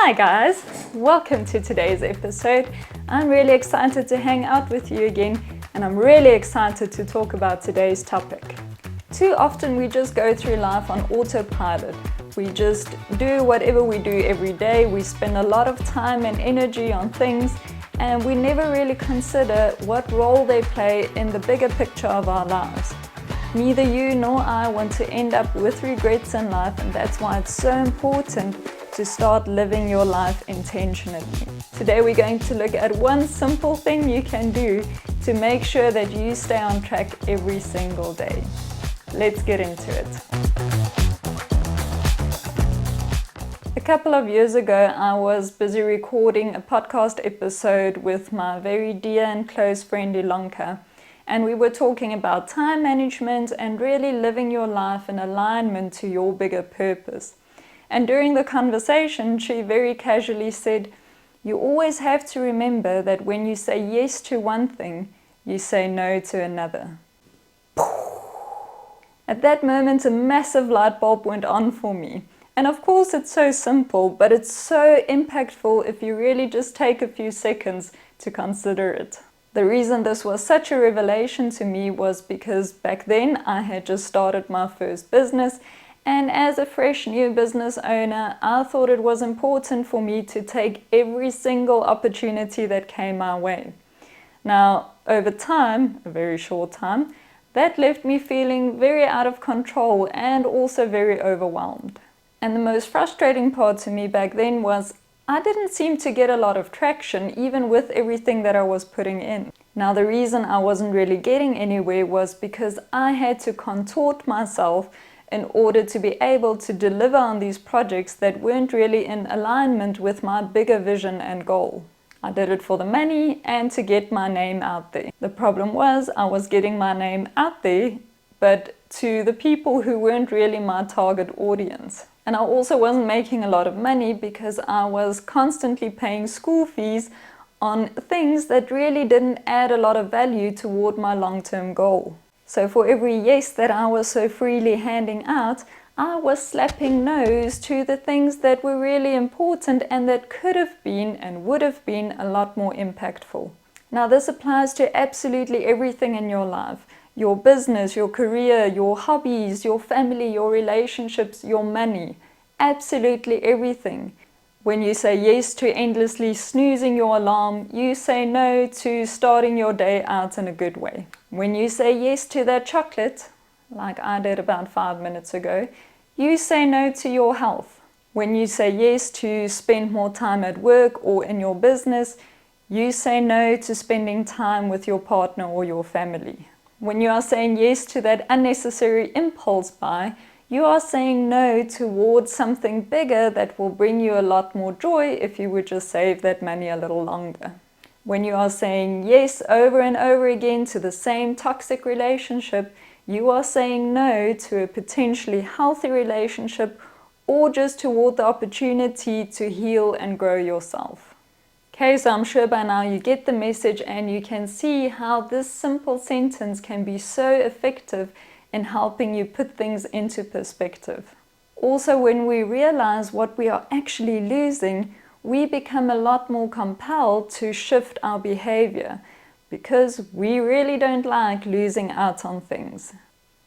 Hi guys, welcome to today's episode. I'm really excited to hang out with you again, and I'm really excited to talk about today's topic. Too often we just go through life on autopilot. We just do whatever we do every day. We spend a lot of time and energy on things, and we never really consider what role they play in the bigger picture of our lives. Neither you nor I want to end up with regrets in life, and that's why it's so important to start living your life intentionally. Today we're going to look at one simple thing you can do to make sure that you stay on track every single day. Let's get into it. A couple of years ago, I was busy recording a podcast episode with my very dear and close friend Ilonka, and we were talking about time management and really living your life in alignment to your bigger purpose. And during the conversation, she very casually said, "You always have to remember that when you say yes to one thing, you say no to another." At that moment, a massive light bulb went on for me. And of course, it's so simple, but it's so impactful if you really just take a few seconds to consider it. The reason this was such a revelation to me was because back then I had just started my first business, and as a fresh new business owner, I thought it was important for me to take every single opportunity that came my way. Now, over time, a very short time, that left me feeling very out of control and also very overwhelmed. And the most frustrating part to me back then was I didn't seem to get a lot of traction even with everything that I was putting in. Now, the reason I wasn't really getting anywhere was because I had to contort myself in order to be able to deliver on these projects that weren't really in alignment with my bigger vision and goal. I did it for the money and to get my name out there. The problem was I was getting my name out there, but to the people who weren't really my target audience. And I also wasn't making a lot of money because I was constantly paying school fees on things that really didn't add a lot of value toward my long-term goal. So for every yes that I was so freely handing out, I was slapping no's to the things that were really important and that could have been and would have been a lot more impactful. Now, this applies to absolutely everything in your life. Your business, your career, your hobbies, your family, your relationships, your money. Absolutely everything. When you say yes to endlessly snoozing your alarm, you say no to starting your day out in a good way. When you say yes to that chocolate, like I did about 5 minutes ago, you say no to your health. When you say yes to spend more time at work or in your business, you say no to spending time with your partner or your family. When you are saying yes to that unnecessary impulse buy, you are saying no towards something bigger that will bring you a lot more joy if you would just save that money a little longer. When you are saying yes over and over again to the same toxic relationship, you are saying no to a potentially healthy relationship or just toward the opportunity to heal and grow yourself. Okay, so I'm sure by now you get the message and you can see how this simple sentence can be so effective in helping you put things into perspective. Also, when we realize what we are actually losing, we become a lot more compelled to shift our behavior because we really don't like losing out on things.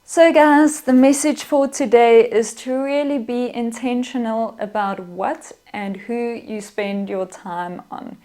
So guys, the message for today is to really be intentional about what and who you spend your time on.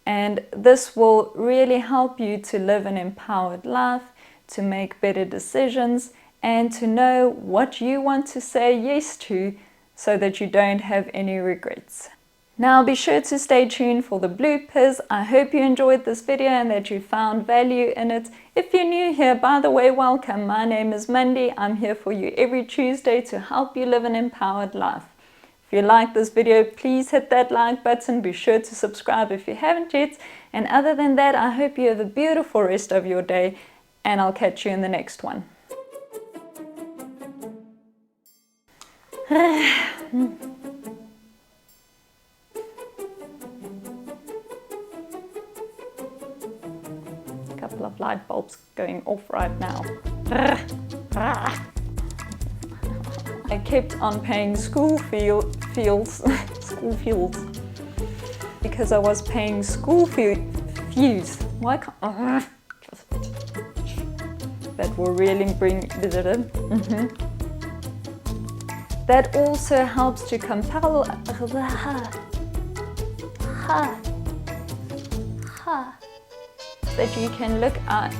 And this will really help you to live an empowered life, to make better decisions, and to know what you want to say yes to so that you don't have any regrets. Now be sure to stay tuned for the bloopers. I hope you enjoyed this video and that you found value in it. If you're new here, by the way, welcome. My name is Mandy. I'm here for you every Tuesday to help you live an empowered life. If you like this video, please hit that like button. Be sure to subscribe if you haven't yet. And other than that, I hope you have a beautiful rest of your day, and I'll catch you in the next one. Couple of light bulbs going off right now. I kept on paying school fees because I was paying school fees. Why can't that will really bring That also helps to compel that you can look at